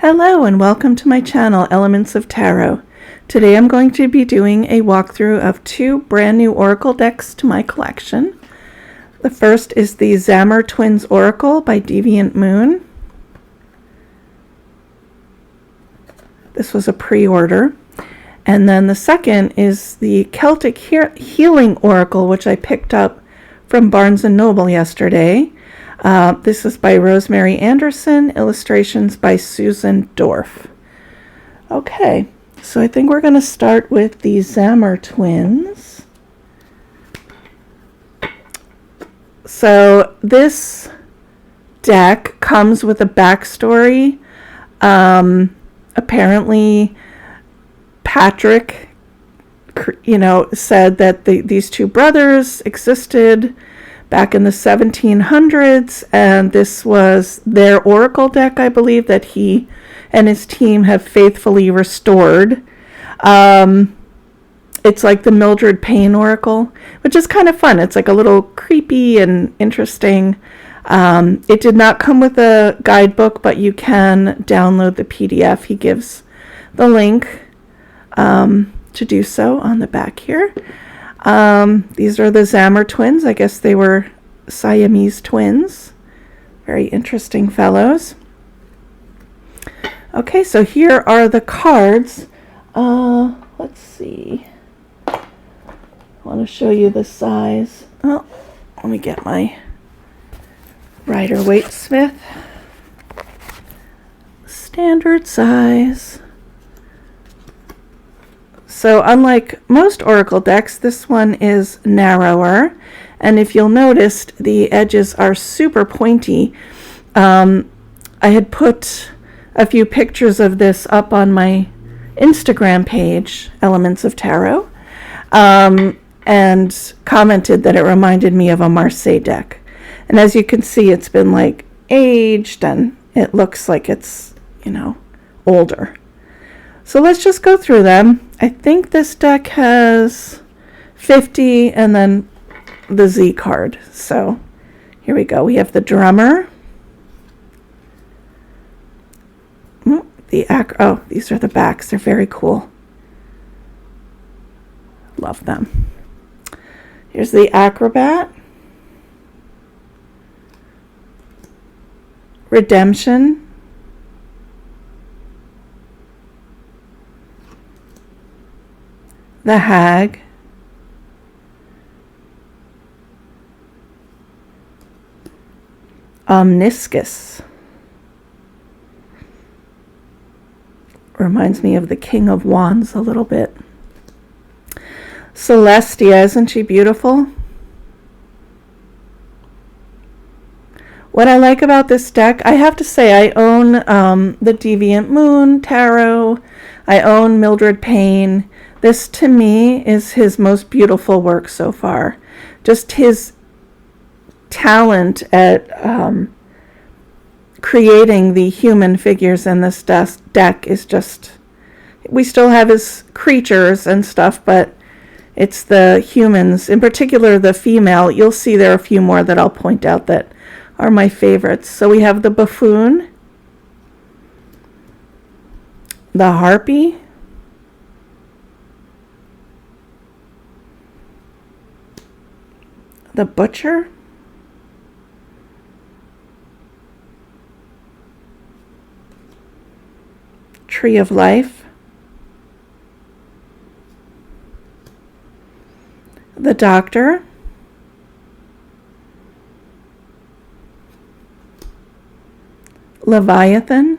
Hello and welcome to my channel, Elements of Tarot. Today I'm going to be doing a walkthrough of two brand new Oracle decks to my collection. The first is the Zammer Twins Oracle by Deviant Moon. This was a pre-order. And then the second is the Celtic Healing Oracle, which I picked up from Barnes & Noble yesterday. This is by Rosemary Anderson, illustrations by Susan Dorff. Okay, so I think we're going to start with the Zammer Twins. So this deck comes with a backstory. Apparently Patrick, said that these two brothers existed back in the 1700s, and this was their oracle deck, I believe, that he and his team have faithfully restored. It's like the Mildred Payne Oracle, which is kind of fun. It's like a little creepy and interesting. It did not come with a guidebook, but you can download the PDF. He gives the link to do so on the back here. These are the Zammer twins. I guess they were Siamese twins. Very interesting fellows. Okay, so here are the cards. Let's see. I want to show you the size. Oh, let me get my Rider-Waite-Smith. Standard size. So unlike most oracle decks, this one is narrower, and if you'll notice, the edges are super pointy. I had put a few pictures of this up on my Instagram page, Elements of Tarot, and commented that it reminded me of a Marseille deck. And as you can see, it's been like aged, and it looks like it's, older. So let's just go through them. I think this deck has 50 and then the Z card. So here we go. We have the drummer. These are the backs. They're very cool. Love them. Here's the acrobat. Redemption. The hag. Omniscus. Reminds me of the King of Wands a little bit. Celestia, isn't she beautiful? What I like about this deck, I have to say, I own the Deviant Moon Tarot. I own Mildred Payne. This, to me, is his most beautiful work so far. Just his talent at creating the human figures in this deck is just... We still have his creatures and stuff, but it's the humans, in particular the female. You'll see there are a few more that I'll point out that are my favorites. So we have the buffoon, the harpy, the butcher, tree of life, the doctor, Leviathan,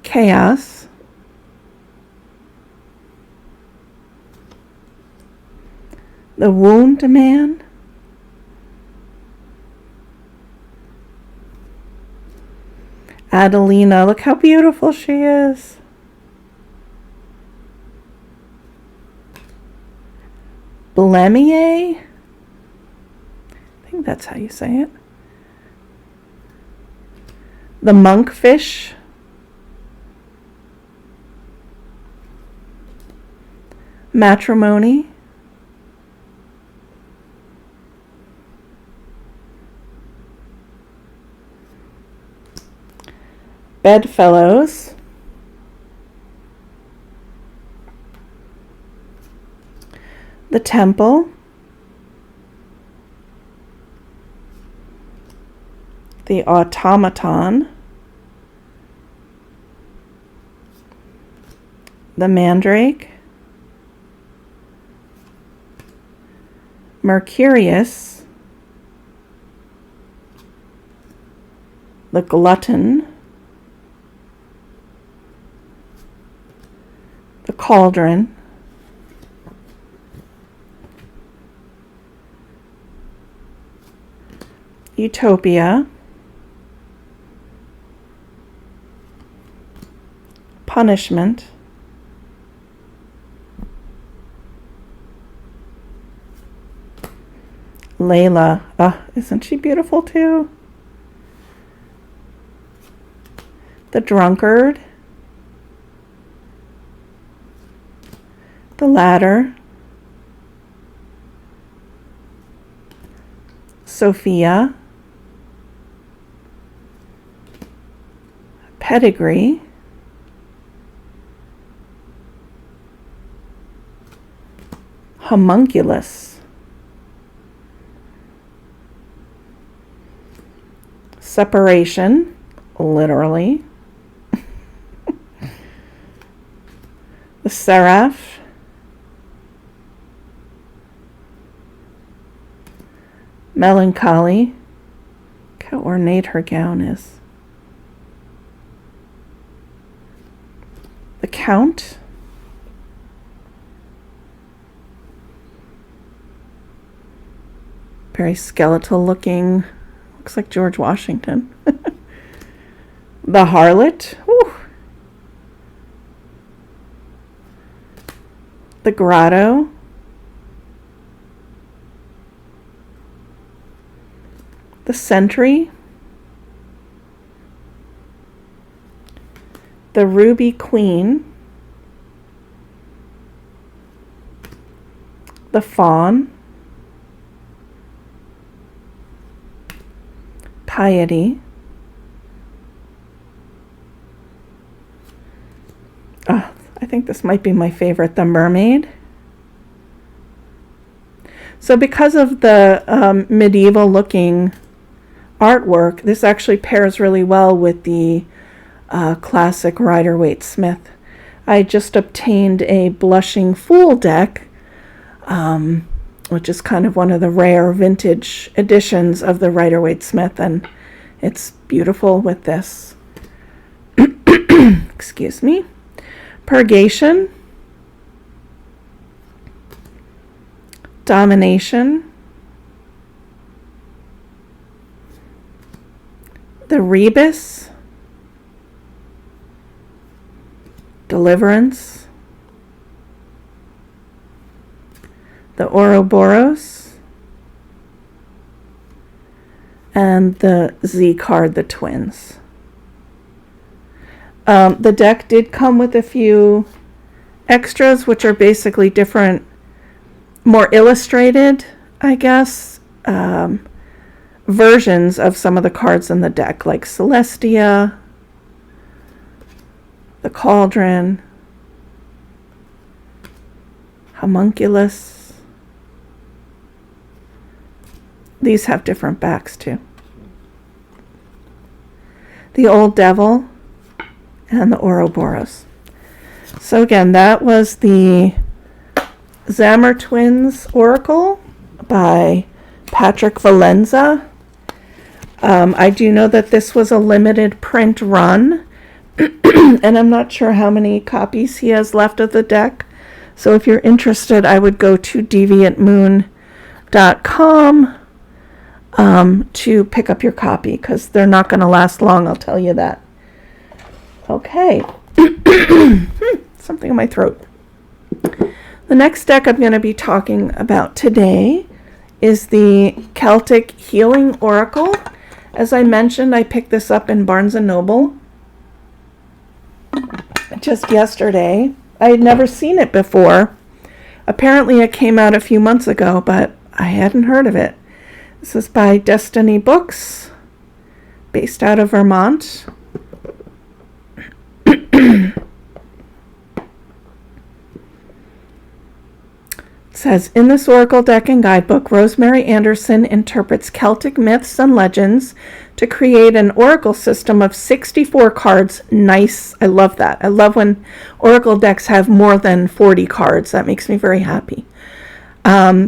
chaos, the wound man, Adelina, look how beautiful she is. Blemier, I think that's how you say it. The monkfish, matrimony, Bedfellows, the Temple, the Automaton, the Mandrake, Mercurius, the Glutton, the Cauldron, Utopia, Punishment, Layla. Isn't she beautiful too? The Drunkard, the Ladder, Sophia, Pedigree, Homunculus, Separation, literally, the Seraph, Melancholy. Look how ornate her gown is. The Count, very skeletal looking, looks like George Washington. The Harlot, whew. The Grotto, the Sentry, the Ruby Queen, the Fawn, Piety, I think this might be my favorite, the Mermaid. So because of the medieval looking artwork, this actually pairs really well with the classic Rider-Waite-Smith. I just obtained a Blushing Fool deck, which is kind of one of the rare vintage editions of the Rider-Waite-Smith, and it's beautiful with this. Excuse me. Purgation, Domination, the Rebus, Deliverance, the Ouroboros, and the Z card, the Twins. The deck did come with a few extras, which are basically different, more illustrated, I guess, versions of some of the cards in the deck, like Celestia, the Cauldron, Homunculus. These have different backs too. The Old Devil and the Ouroboros. So again, that was the Zammer Twins Oracle by Patrick Valenza. I do know that this was a limited print run, and I'm not sure how many copies he has left of the deck. So if you're interested, I would go to deviantmoon.com to pick up your copy, because they're not going to last long, I'll tell you that. Okay. Something in my throat. The next deck I'm going to be talking about today is the Celtic Healing Oracle. As I mentioned, I picked this up in Barnes & Noble just yesterday. I had never seen it before. Apparently it came out a few months ago, but I hadn't heard of it. This is by Destiny Books, based out of Vermont. Says, in this Oracle deck and guidebook, Rosemary Anderson interprets Celtic myths and legends to create an Oracle system of 64 cards. Nice. I love that. I love when Oracle decks have more than 40 cards. That makes me very happy.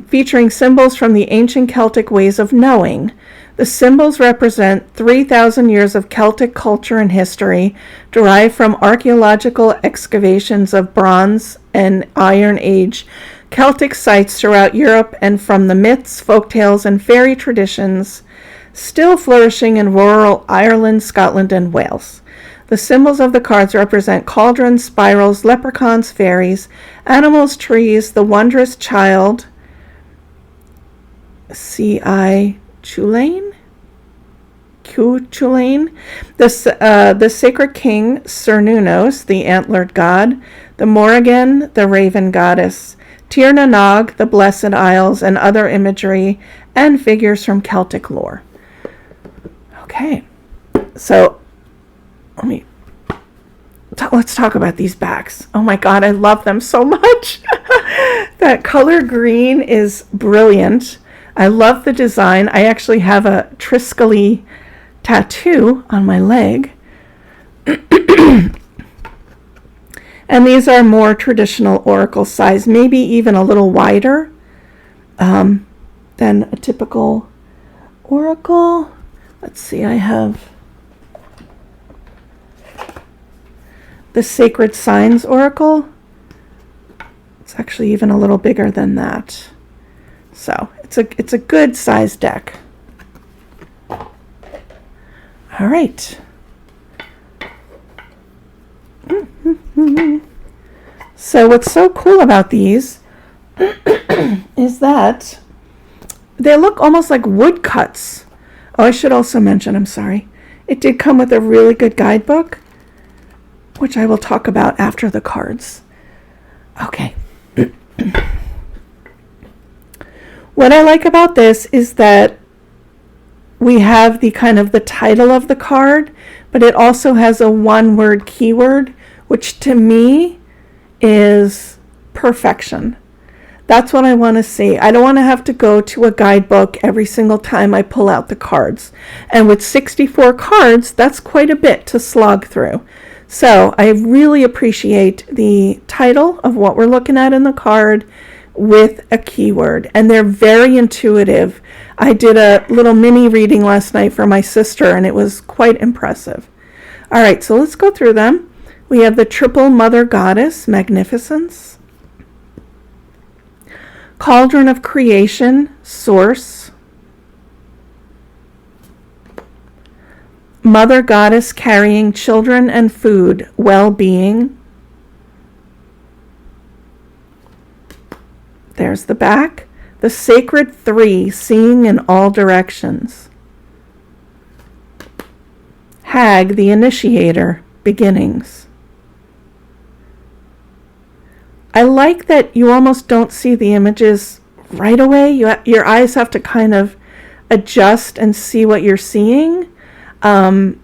Featuring symbols from the ancient Celtic ways of knowing. The symbols represent 3,000 years of Celtic culture and history derived from archaeological excavations of Bronze and Iron Age Celtic sites throughout Europe and from the myths, folktales, and fairy traditions still flourishing in rural Ireland, Scotland, and Wales. The symbols of the cards represent cauldrons, spirals, leprechauns, fairies, animals, trees, the wondrous child, C.I. Chulain, the sacred king, Cernunnos, the antlered god, the Morrigan, the raven goddess, Tir na Nog, the Blessed Isles, and other imagery and figures from Celtic lore. Okay, so let's talk about these backs. Oh my God, I love them so much. That color green is brilliant. I love the design. I actually have a Triskelly tattoo on my leg. And these are more traditional Oracle size, maybe even a little wider than a typical Oracle. Let's see, I have the Sacred Signs Oracle. It's actually even a little bigger than that. So it's a good size deck. All right. So what's so cool about these is that they look almost like woodcuts. Oh, I should also mention, I'm sorry, it did come with a really good guidebook, which I will talk about after the cards. Okay. What I like about this is that we have the kind of the title of the card, but it also has a one-word keyword, which to me is perfection. That's what I want to see. I don't want to have to go to a guidebook every single time I pull out the cards. And with 64 cards, that's quite a bit to slog through. So I really appreciate the title of what we're looking at in the card with a keyword. And they're very intuitive. I did a little mini reading last night for my sister, and it was quite impressive. All right, so let's go through them. We have the Triple Mother Goddess, Magnificence. Cauldron of Creation, Source. Mother Goddess carrying children and food, Well-being. There's the back. The Sacred Three, Seeing in All Directions. Hag, the Initiator, Beginnings. I like that you almost don't see the images right away. Your eyes have to kind of adjust and see what you're seeing. To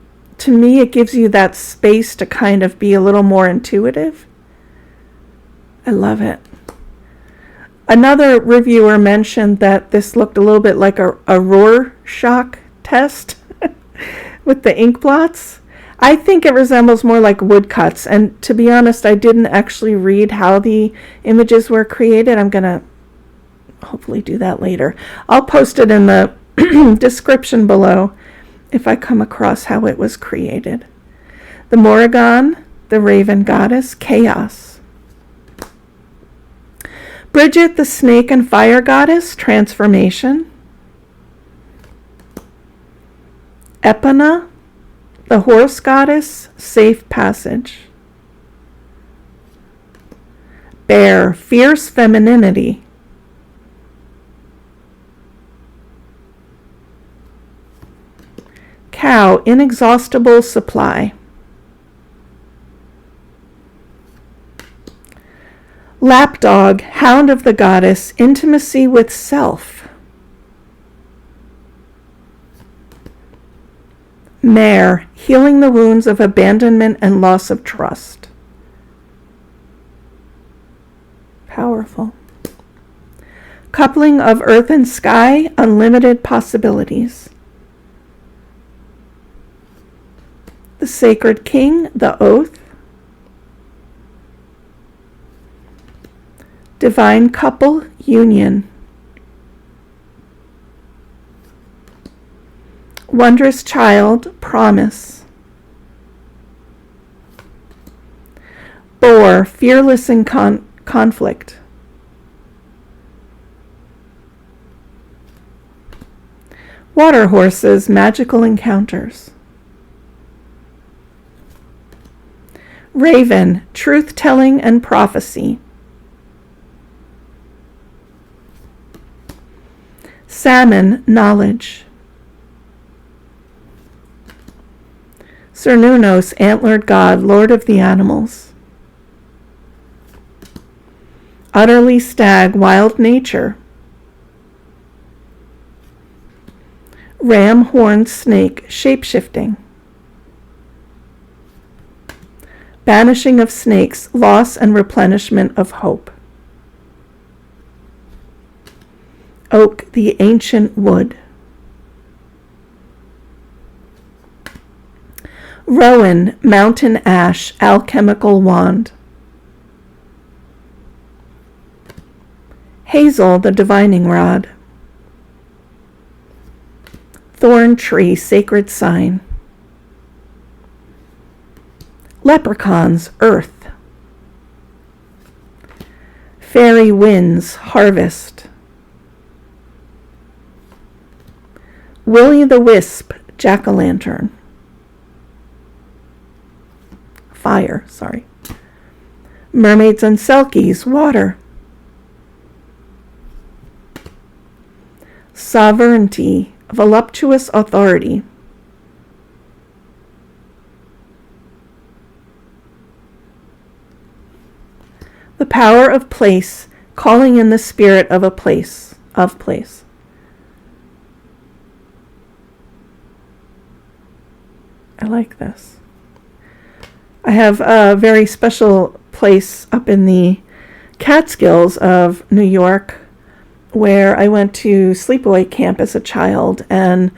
me, it gives you that space to kind of be a little more intuitive. I love it. Another reviewer mentioned that this looked a little bit like a Rorschach test with the ink blots. I think it resembles more like woodcuts, and to be honest, I didn't actually read how the images were created. I'm going to hopefully do that later. I'll post it in the description below if I come across how it was created. The Morrigan, the Raven Goddess, Chaos. Bridget, the Snake and Fire Goddess, Transformation. Epona, the Horse Goddess, Safe Passage. Bear, Fierce Femininity. Cow, Inexhaustible Supply. Lapdog, Hound of the Goddess, Intimacy with Self. Mare, healing the wounds of abandonment and loss of trust. Powerful. Coupling of earth and sky, unlimited possibilities. The Sacred King, the Oath. Divine Couple, Union. Wondrous Child, Promise. Boar, fearless in conflict. Water Horses, Magical Encounters. Raven, Truth-Telling and Prophecy. Salmon, Knowledge. Cernunnos, Antlered God, Lord of the Animals. Utterly Stag, Wild Nature. Ram Horned Snake, Shapeshifting. Banishing of Snakes, Loss and Replenishment of Hope. Oak, the Ancient Wood. Rowan, Mountain Ash, Alchemical Wand. Hazel, the Divining Rod. Thorn Tree, Sacred Sign. Leprechauns, Earth. Fairy Winds, Harvest. Willie the Wisp, Jack-o'-lantern. Fire, sorry. Mermaids and Selkies, Water. Sovereignty, Voluptuous Authority. The Power of Place, Calling in the Spirit of a place, I like this. I have a very special place up in the Catskills of New York where I went to sleepaway camp as a child, and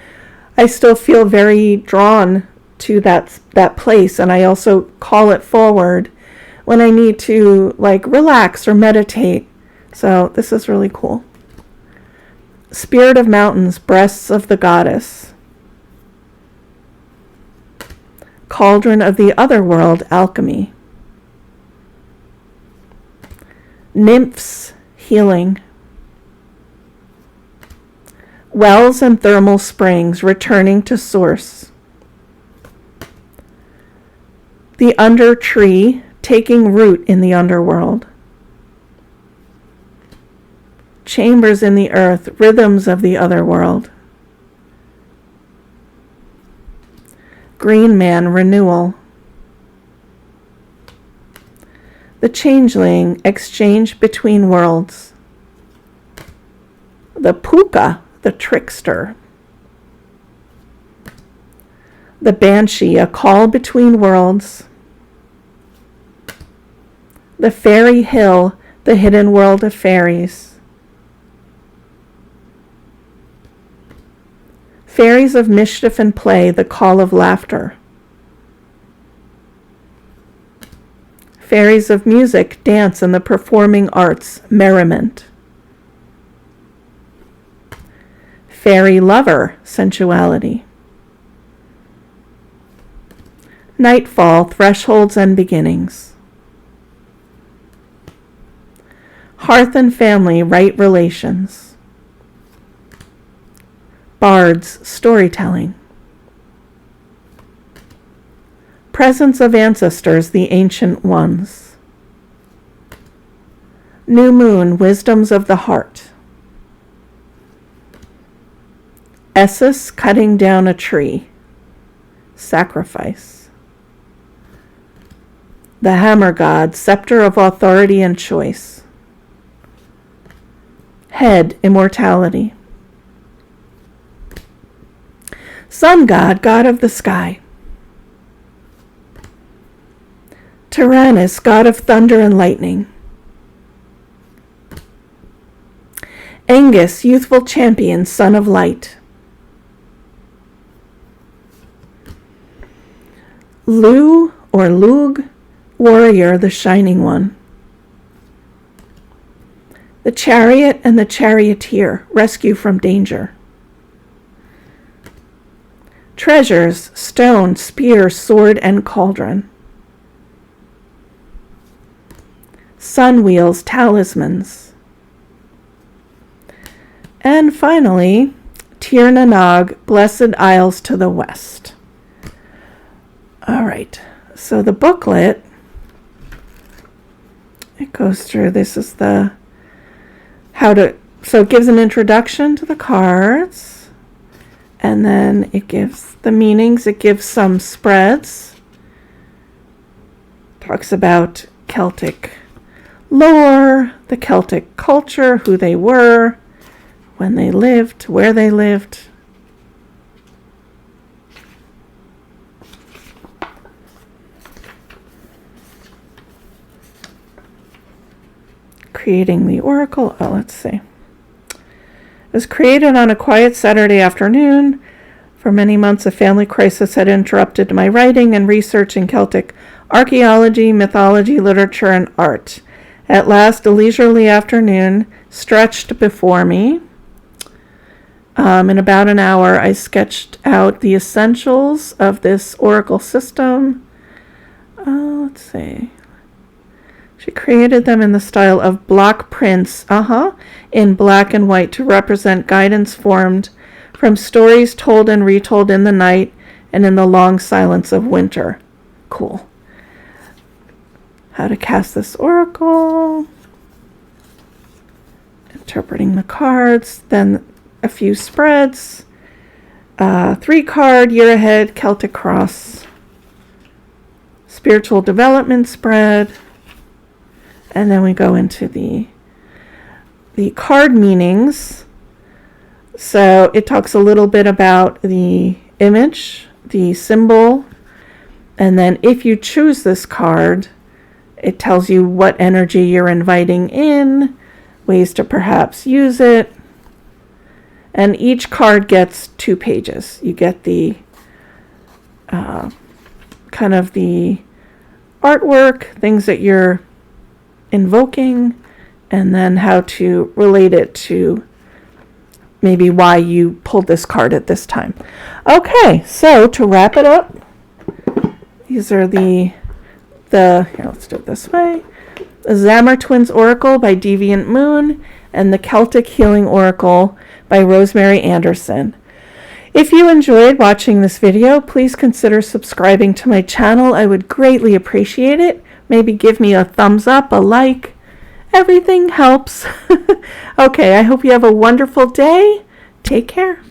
I still feel very drawn to that place, and I also call it forward when I need to relax or meditate. So this is really cool. Spirit of Mountains, Breasts of the Goddess. Cauldron of the Otherworld, Alchemy. Nymphs, Healing. Wells and Thermal Springs, Returning to Source. The Under Tree, Taking Root in the Underworld. Chambers in the Earth, Rhythms of the Otherworld. Green Man, Renewal. The Changeling, Exchange Between Worlds. The Puka, the Trickster. The Banshee, A Call Between Worlds. The Fairy Hill, The Hidden World of Fairies. Fairies of Mischief and Play, The Call of Laughter. Fairies of Music, Dance, and the Performing Arts, Merriment. Fairy Lover, Sensuality. Nightfall, Thresholds and Beginnings. Hearth and Family, Right Relations. Bards, Storytelling. Presence of Ancestors, the Ancient Ones. New Moon, Wisdoms of the Heart. Essus, Cutting Down a Tree. Sacrifice. The Hammer God, Scepter of Authority and Choice. Head, Immortality. Sun god, god of the sky. Tyrannus, god of thunder and lightning. Angus, youthful champion, son of light. Lu, or Lug, warrior, the shining one. The chariot and the charioteer, rescue from danger. Treasures, stone, spear, sword, and cauldron. Sun wheels, talismans. And finally, Tir na Nog, blessed isles to the west. All right, so the booklet, it goes through, this is the so it gives an introduction to the cards, and then it gives the meanings, it gives some spreads, talks about Celtic lore, the Celtic culture, who they were, when they lived, where they lived. Creating the Oracle. Oh, let's see. It was created on a quiet Saturday afternoon. For many months, a family crisis had interrupted my writing and research in Celtic archaeology, mythology, literature, and art. At last, a leisurely afternoon stretched before me. In about an hour, I sketched out the essentials of this Oracle system. Let's see. She created them in the style of block prints, in black and white to represent guidance formed from stories told and retold in the night and in the long silence of winter. Cool. How to cast this oracle. Interpreting the cards. Then a few spreads. 3-card year ahead Celtic cross. Spiritual development spread. And then we go into the card meanings. So it talks a little bit about the image, the symbol, and then if you choose this card, it tells you what energy you're inviting in, ways to perhaps use it. And each card gets 2 pages. You get the kind of the artwork, things that you're invoking, and then how to relate it to maybe why you pulled this card at this time. Okay, so to wrap it up, these are the here, let's do it this way. The Zammer Twins Oracle by Deviant Moon and the Celtic Healing Oracle by Rosemary Anderson. If you enjoyed watching this video, please consider subscribing to my channel. I would greatly appreciate it. Maybe give me a thumbs up, a like. Everything helps. Okay, I hope you have a wonderful day. Take care.